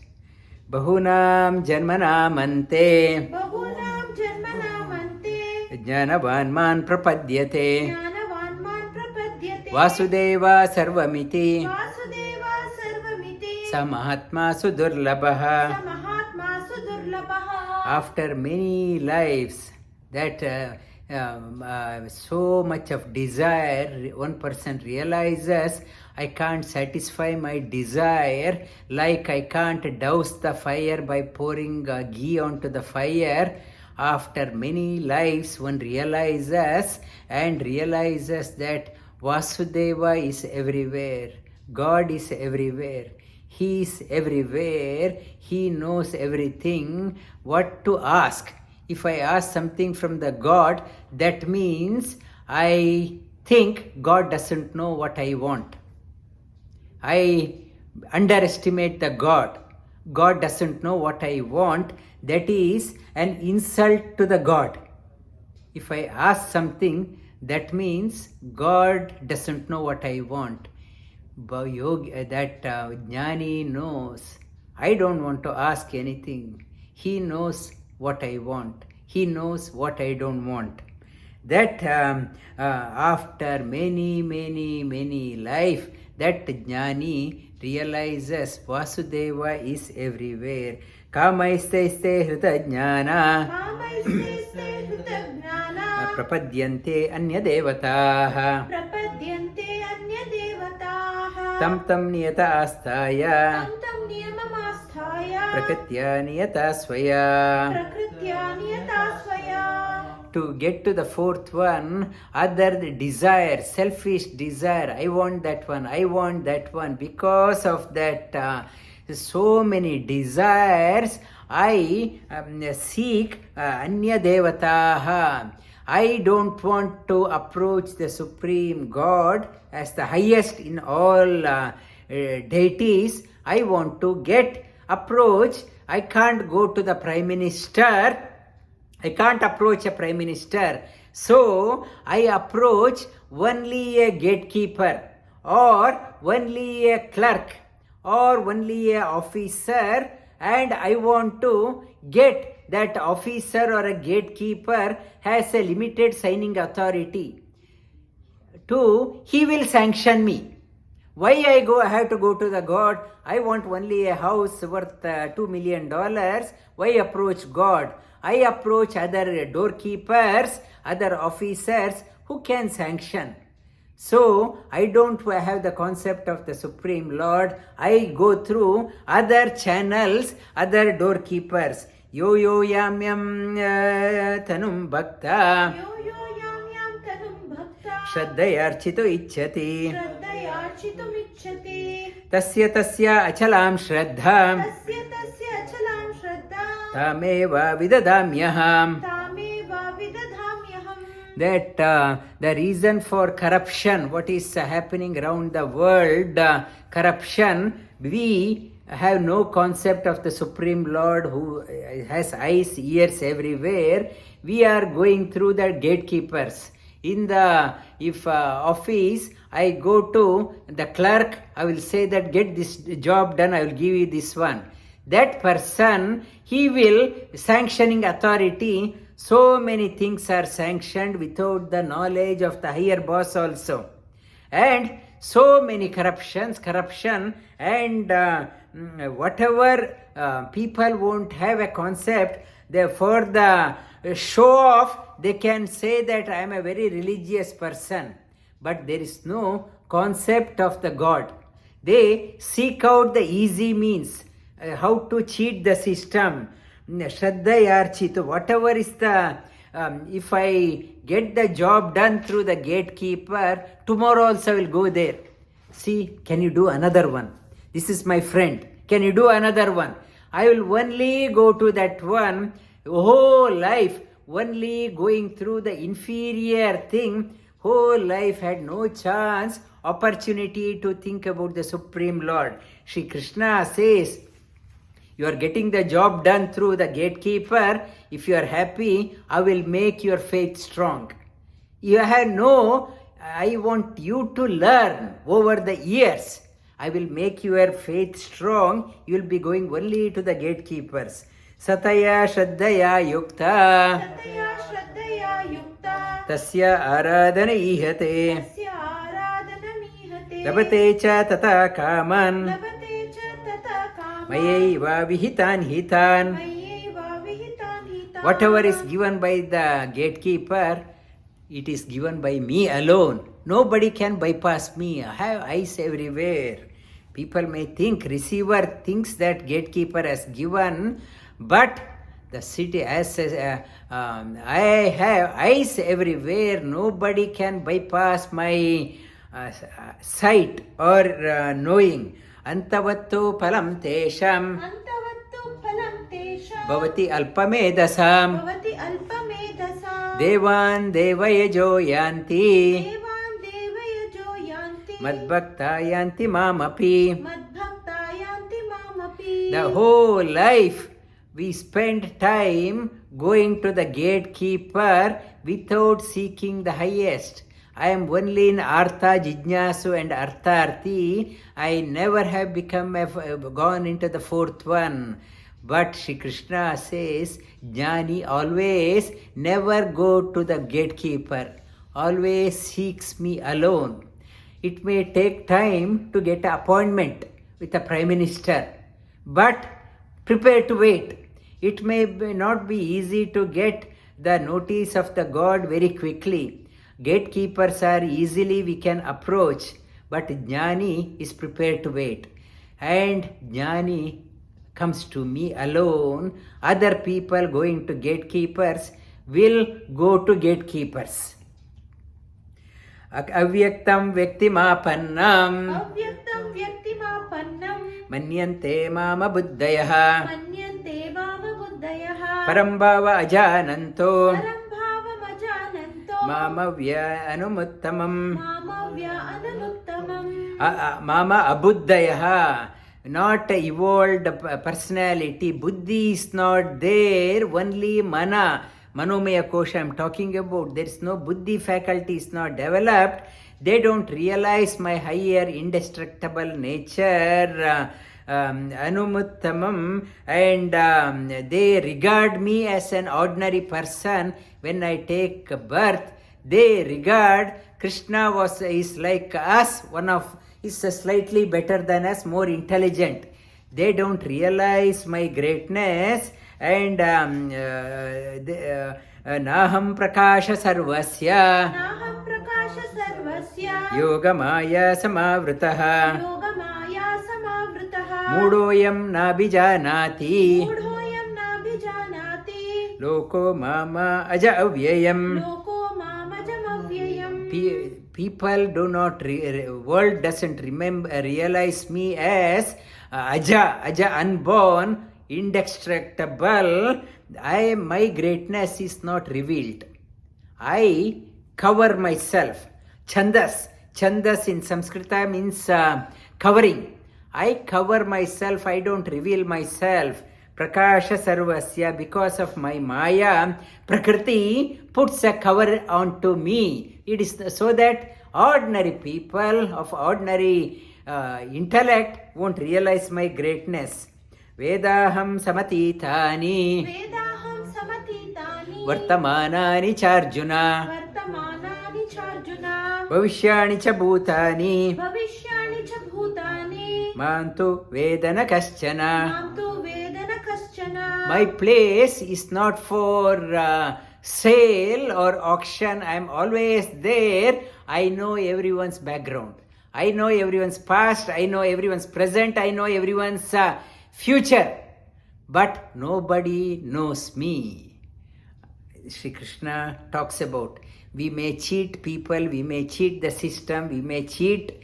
Bahunam janmanam ante बहूनां जन्मनाम् अन्ते jnanavan man prapadyate ज्ञानवान् मान् प्रपद्यते. Vasudeva sarvamiti Vasudeva सर्वमिति sa mahatma sudurlabha. स महात्मा सुदुर्लभः. After many lives, that so much of desire, one person realizes, I can't satisfy my desire, like I can't douse the fire by pouring ghee onto the fire. After many lives, one realizes that Vasudeva is everywhere, God is everywhere, He is everywhere, He knows everything. What to ask? If I ask something from the God, that means I think God doesn't know what I want. I underestimate the God. God doesn't know what I want. That is an insult to the God. If I ask something, that means God doesn't know what I want. That jnani knows. I don't want to ask anything. He knows what I want. He knows what I don't want. That after many life, that jnani realizes Vasudeva is everywhere. Kamaiste hrita jnana कामैस्ते हृतज्ञाना prapadyante anya devataha प्रपद्यन्ते अन्यदेवताः. tam niyata asthaya तं तं नियममास्थाय prakritya niyata swaya. प्रकृत्या नियता स्वया. To get to the fourth one, other desire, selfish desire, I want that one, because of that so many desires, I seek Anya Devataha. I don't want to approach the Supreme God as the highest in all deities. I want to approach. I can't go to the Prime Minister. I can't approach a Prime Minister. So I approach only a gatekeeper or only a clerk or only a officer, and I want to get that officer or a gatekeeper has a limited signing authority. He will sanction me. Why I have to go to the God? I want only a house worth $2 million. Why approach God? I approach other doorkeepers, other officers who can sanction. So I don't have the concept of the Supreme Lord. I go through other channels, other doorkeepers. Yo yo yam yam tanum bhakta यो यो यां यां तनुं भक्ता श्रद्धयार्चितो इच्छति श्रद्धयार्चितुमिच्छति तस्य तस्य अचलां श्रद्धां तस्य तस्य अचलां श्रद्धां तामेव विददाम्यहम्. तामेव विदधाम्यहम्. That the reason for corruption, what is happening around the world, corruption, we have no concept of the Supreme Lord who has eyes, ears everywhere. We are going through the gatekeepers. In the office, I go to the clerk, I will say that get this job done, I will give you this one. That person, he will sanctioning authority. So many things are sanctioned without the knowledge of the higher boss also. And so many corruption, and whatever people won't have a concept, for the show off, they can say that I am a very religious person. But there is no concept of the God. They seek out the easy means, how to cheat the system. Shraddhayarchito, whatever is the, if I get the job done through the gatekeeper, tomorrow also I will go there. See, can you do another one? This is my friend. Can you do another one? I will only go to that one. Whole life, only going through the inferior thing. Whole life had no chance, opportunity to think about the Supreme Lord. Shri Krishna says, you are getting the job done through the gatekeeper. If you are happy, I will make your faith strong. You have I want you to learn over the years. I will make your faith strong. You will be going only to the gatekeepers. Sataya Shraddhaya Yukta ततया श्रद्धया युक्ता Tasya Aradhana Ihate तस्य आराधनमीहते Labate cha tata kaman लभते च तथा कामान् Mayaiva Vihitan Hitan. मय्यैव विहितान् हितान्. Whatever is given by the gatekeeper, it is given by me alone. Nobody can bypass me. I have eyes everywhere. People may think, receiver thinks that gatekeeper has given, but the city as I have eyes everywhere. Nobody can bypass my sight or knowing. Antavattu phalam tesham अन्तवत्तु फलं तेषां bhavati alpamedasam भवति अल्पमेधसां. devan devayajo yanti देवान् देवयजो यान्ति madbhakta yanti mamapi. मद्भक्ता यान्ति मामपि. The whole life we spend time going to the gatekeeper without seeking the highest. I am only in Artha, Jijnasu and Artharthi. I never have gone into the fourth one. But Shri Krishna says, Jnani always never go to the gatekeeper. Always seeks me alone. It may take time to get an appointment with a Prime Minister. But prepare to wait. It may not be easy to get the notice of the God very quickly. Gatekeepers are easily we can approach, but Jnani is prepared to wait. And Jnani comes to me alone. Other people going to gatekeepers will go to gatekeepers. Avyaktam Vyaktimapannam अव्यक्तं व्यक्तिमापन्नं मन्यन्ते माम बुद्धयः मन्यन्ते भावबुद्धयः परम्भाव अजानन्तो परं भावमजानन्तो मामव्य अनुमुत्तमम् मामव्य अनुमुत्तमम् Mama abuddhayah, not evolved personality. Buddhi is not there, only mana. Manomaya kosha I am talking about. There is no buddhi faculty is not developed. They don't realize my higher indestructible nature. Anumuttamam, and they regard me as an ordinary person. When I take birth, they regard Krishna is like us, is slightly better than us, more intelligent. They don't realize my greatness, and Naham Prakasha Sarvasya नाहं प्रकाश सर्वस्य Yogamaya Samavritaha Yogmaya समावृतः Mudoyam Nabhijanati मूढोऽयं नाभिजानाति Loko Mama Aja Avyayam. Loco मामजमव्ययम् People do not, world doesn't realize me as Aja, unborn, indestructible. My greatness is not revealed. I cover myself. Chandas in Sanskrita means covering. I cover myself, I don't reveal myself. Prakasha Sarvasya, because of my Maya, Prakriti puts a cover onto me. It is so that ordinary people of ordinary intellect won't realize my greatness. Vedaham samatitani वेदाहं समतीतानि Vartamanani charjuna वर्तमानानि चार्जुन Bhavishyani cha bhutani भविष्याणि च भूतानि Mantu vedana kaschana. मां तु वेद न कश्चन My place is not for sale or auction. I am always there. I know everyone's background. I know everyone's past. I know everyone's present. I know everyone's future. But nobody knows me. Sri Krishna talks about we may cheat people, we may cheat the system, we may cheat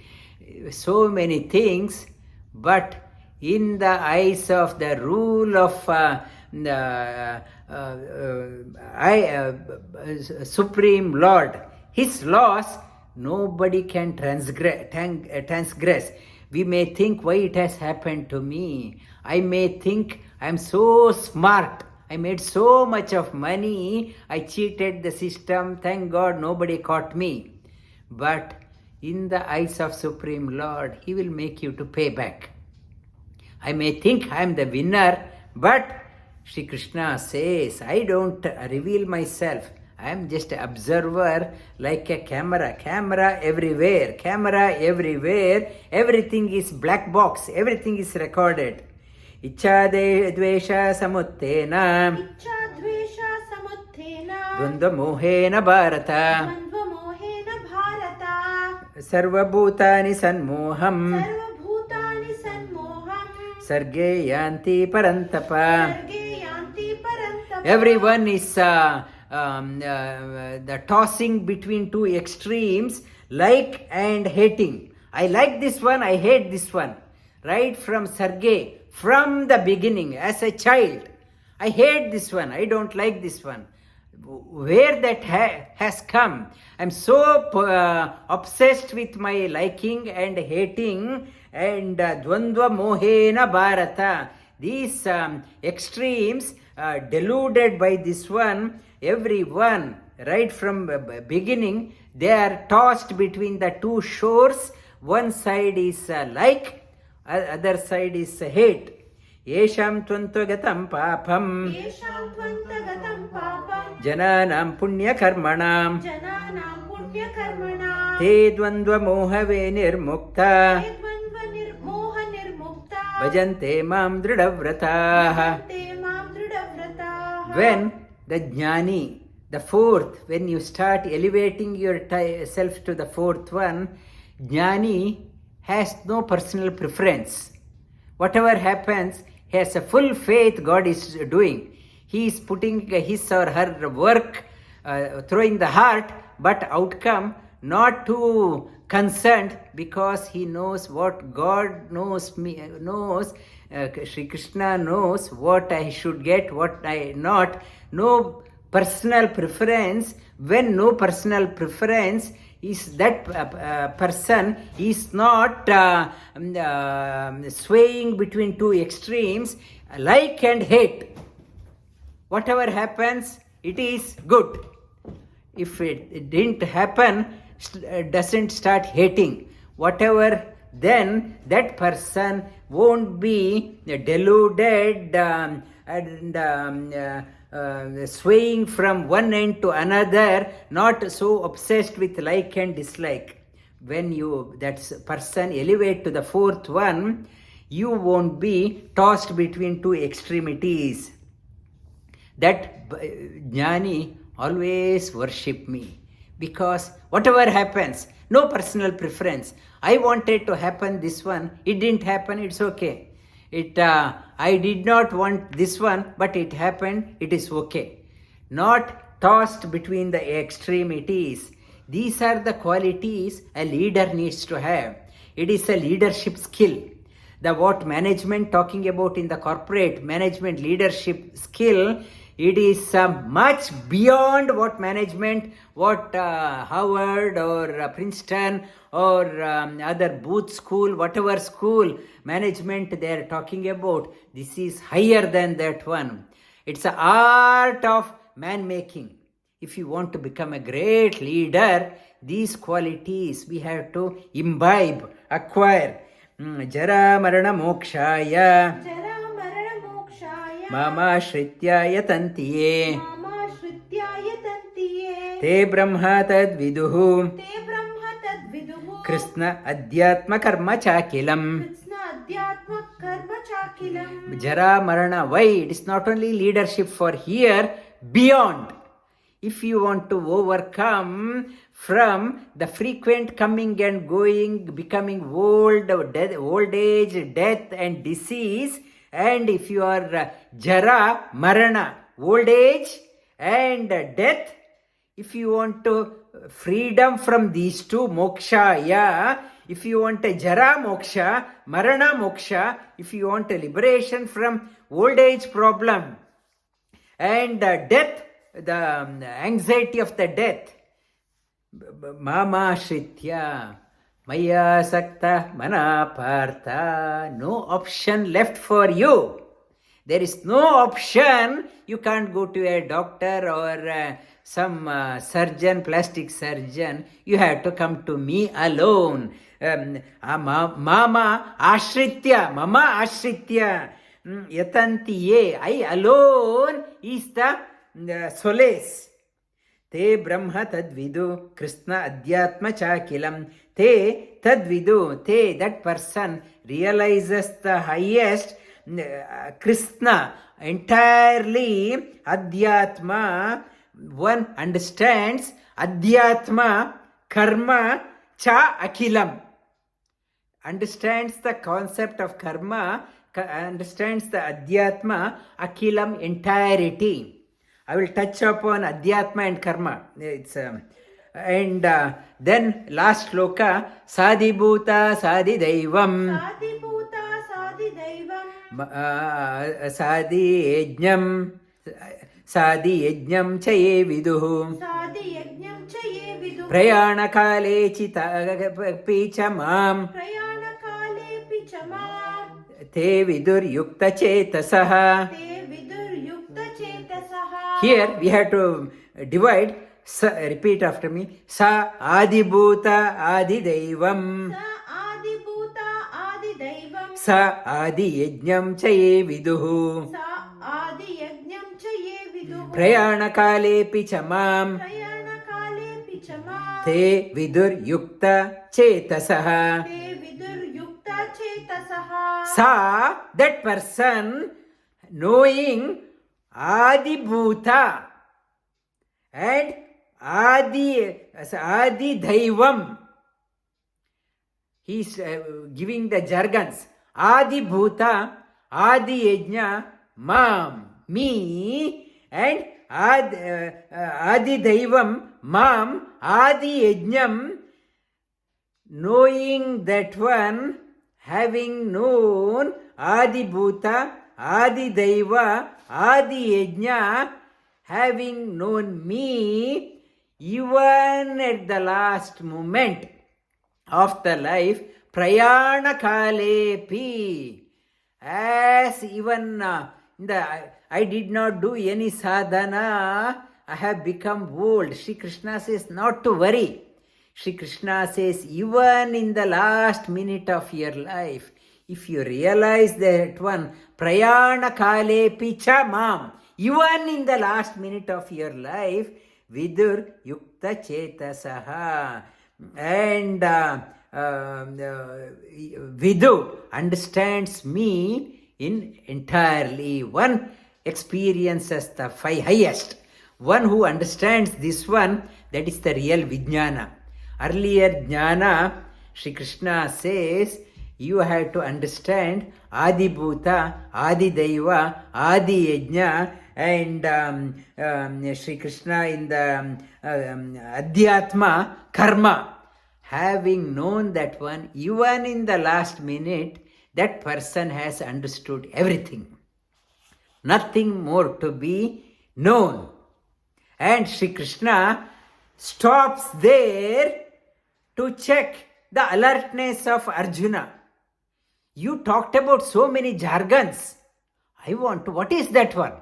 so many things, but in the eyes of the rule of Supreme Lord, His laws, nobody can transgress. We may think why it has happened to me. I may think I am so smart. I made so much of money. I cheated the system. Thank God nobody caught me. But in the eyes of Supreme Lord, He will make you to pay back. I may think I am the winner, but Shri Krishna says, I don't reveal myself. I am just an observer like a camera. Camera everywhere. Everything is black box. Everything is recorded. Ichha dvesha samuttena इच्छा द्वेष समुत्थेन Dvandva mohena bharata द्वन्द्वमोहेन Bharat Sarvabhutani sanmoham सर्वभूतानि सन्मोहम् Sarge yanti parantapa. सर्गे यान्ति परन्तप Everyone is the tossing between two extremes, like and hating. I like this one, I hate this one. Right from Sarge, from the beginning, as a child, I hate this one, I don't like this one. Where that has come, I'm so obsessed with my liking and hating, and Dvandva Mohena Bharata. These extremes, deluded by this one, everyone, right from beginning, they are tossed between the two shores. One side is like, other side is hate. Yesham tvantagatam papam येषां त्वन्तगतं पापं Jananam punya karmanam जनानां पुण्यकर्मणां Te dvandva mohave nirmukta ते द्वन्द्वनिर्मोहनिर्मुक्ता Bhajante mam dridhavrataha. ते मां दृढव्रताः When the jnani, the fourth, when you start elevating yourself to the fourth one, jnani has no personal preference. Whatever happens, he has a full faith God is doing. He is putting his or her work, throwing the heart, but outcome not too concerned because he knows what God knows Sri Krishna knows what I should get, what I not. No personal preference. When no personal preference is that person is not swaying between two extremes, like and hate. Whatever happens, it is good. If it didn't happen, doesn't start hating. Whatever, then that person won't be deluded and swaying from one end to another, not so obsessed with like and dislike. When you, that person elevate to the fourth one, you won't be tossed between two extremities. That jnani always worship me, because whatever happens, no personal preference. I wanted to happen this one, it didn't happen, it's okay. I did not want this one, but it happened, it is okay. Not tossed between the extremities. These are the qualities a leader needs to have. It is a leadership skill. The what management talking about in the corporate management leadership skill, it is much beyond what management, what Harvard or Princeton or other Booth school, whatever school management they are talking about. This is higher than that one. It's an art of man making. If you want to become a great leader, these qualities we have to imbibe, acquire. Jara marana mokshaya Mama Shrityaya Tantiye Te Brahma Tad Viduhu Krishna Adhyatma Karma Chakilam. Jara Marana. Why? It is not only leadership for here, beyond. If you want to overcome from the frequent coming and going, becoming old, old age, death and disease, and if you are Jara, Marana, old age and death, if you want to freedom from these two, moksha, if you want a Jara moksha, Marana moksha, if you want a liberation from old age problem and death, the anxiety of the death, Mama Shritya, Maya Sakta Manapartha, no option left for you. There is no option. You can't go to a doctor or some surgeon, plastic surgeon. You have to come to me alone. Mama Ashritya, Mama Ashritya, Yatantiye, I alone is the solace. Te Brahma Tadvidu Krishna Adhyatma Chakilam. Te Tadvidu, te, that person realizes the highest Krishna entirely. Adhyatma, one understands Adhyatma Karma Cha Akilam. Understands the concept of karma, understands the Adhyatma Akilam entirety. I will touch upon Adhyatma and Karma. It's and then last sloka, Sadibhuta Sadidaivam. Sadibhuta Sadidaivam. Sadi Yajnam Chaye Viduhu. Sadi Yajnam Chaye Viduhu. Prayana Kale Chita Pichamam. Prayana Kale Pichamam. Te Vidur Yukta Chetasaha. Te Vidur Yukta Chetasaha. Here we have to divide. Repeat after me. Sa Adibhuta Adidaivam. Sa Adibhuta Adidaivam. Sa Adi Yajnam Chaye Viduhu. Sa Adi Yajnam Chaye Viduhu. Prayana Kale Pichamam. Prayana Kale Pichamam. Te Vidur Yukta Chetasaha. Te Vidur Yukta Chetasaha. Sa, that person knowing Adibhuta and Adi Daivam. He is giving the jargons. Adi Bhuta, Adi Yajna, Mam, me, and Adi Daivam, Mam, Adi Yajnam, knowing that one, having known Adi Bhuta, Adi Daiva, Adi Yajna, having known me, even at the last moment of the life, Prayana Kalepi, as even I did not do any sadhana, I have become old. Shri Krishna says not to worry. Shri Krishna says, even in the last minute of your life, if you realize that one, Prayana Kale Picha Mam, even in the last minute of your life, Vidur Yukta Chetasaha, and Vidu understands me in entirely. One experiences the five highest. One who understands this one, that is the real Vijnana. Earlier Jnana, Shri Krishna says, you have to understand Adi Bhuta, Adi Daiva, Adi Yajna, and Shri Krishna in the Adhyatma, Karma. Having known that one, even in the last minute, that person has understood everything. Nothing more to be known. And Shri Krishna stops there to check the alertness of Arjuna. You talked about so many jargons. I want to, what is that one?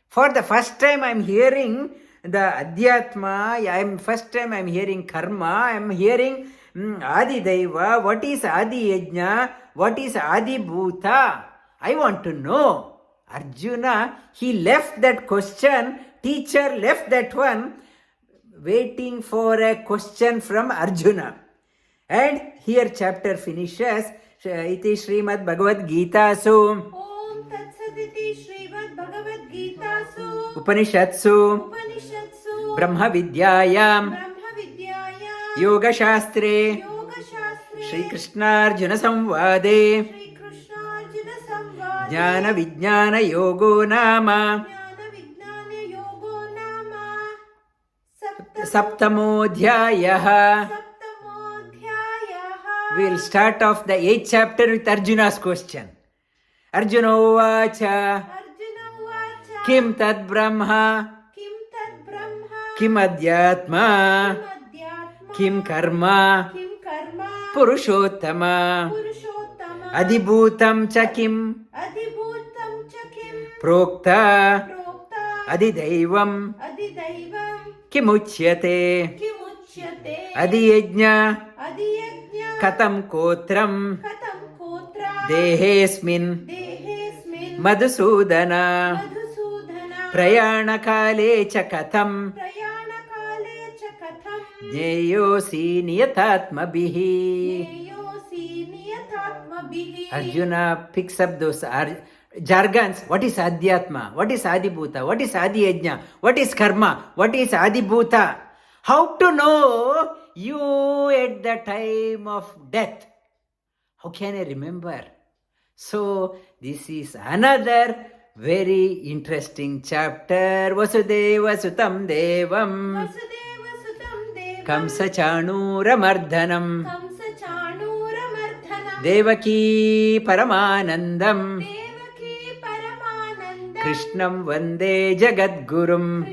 For the first time I am hearing the Adhyatma, first time I am hearing Karma, I am hearing Adi Daiva, what is Adi Yajna, what is Adi Bhuta? I want to know. Arjuna, he left that question, teacher left that one, waiting for a question from Arjuna. And here chapter finishes. Iti Srimad Bhagavad Gita Su Om Tatsaditi Srimad Bhagavad Gita Su Upanishatsu Brahma Vidyayam Yoga Shastre Shri Krishna Arjuna Samvade Jnana Vijnana Yogo Nama Saptamodhyayaha. We will start off the 8th chapter with Arjuna's question. Arjuna Vacha Kim Tad Brahma Kim Adhyatma Kim Karma Purushottama Adhibhutam Cha Kim Prokta Adidaivam Kimuchyate Adiyajna Katam Kotram Dehesmin Madhusudana Prayana Kale Cha Katam Jneyosi Niyatatma Bihi. Arjuna picks up those jargons. What is Adhyatma? What is Adi Bhuta? What is Adi Yajna? What is Karma? What is Adi Bhuta? How to know you at the time of death? How can I remember? So this is another very interesting chapter. Vasudeva Sutam Devam Kamsa Chanura Mardhanam Devaki Paramanandam Krishnam Vande Jagadgurum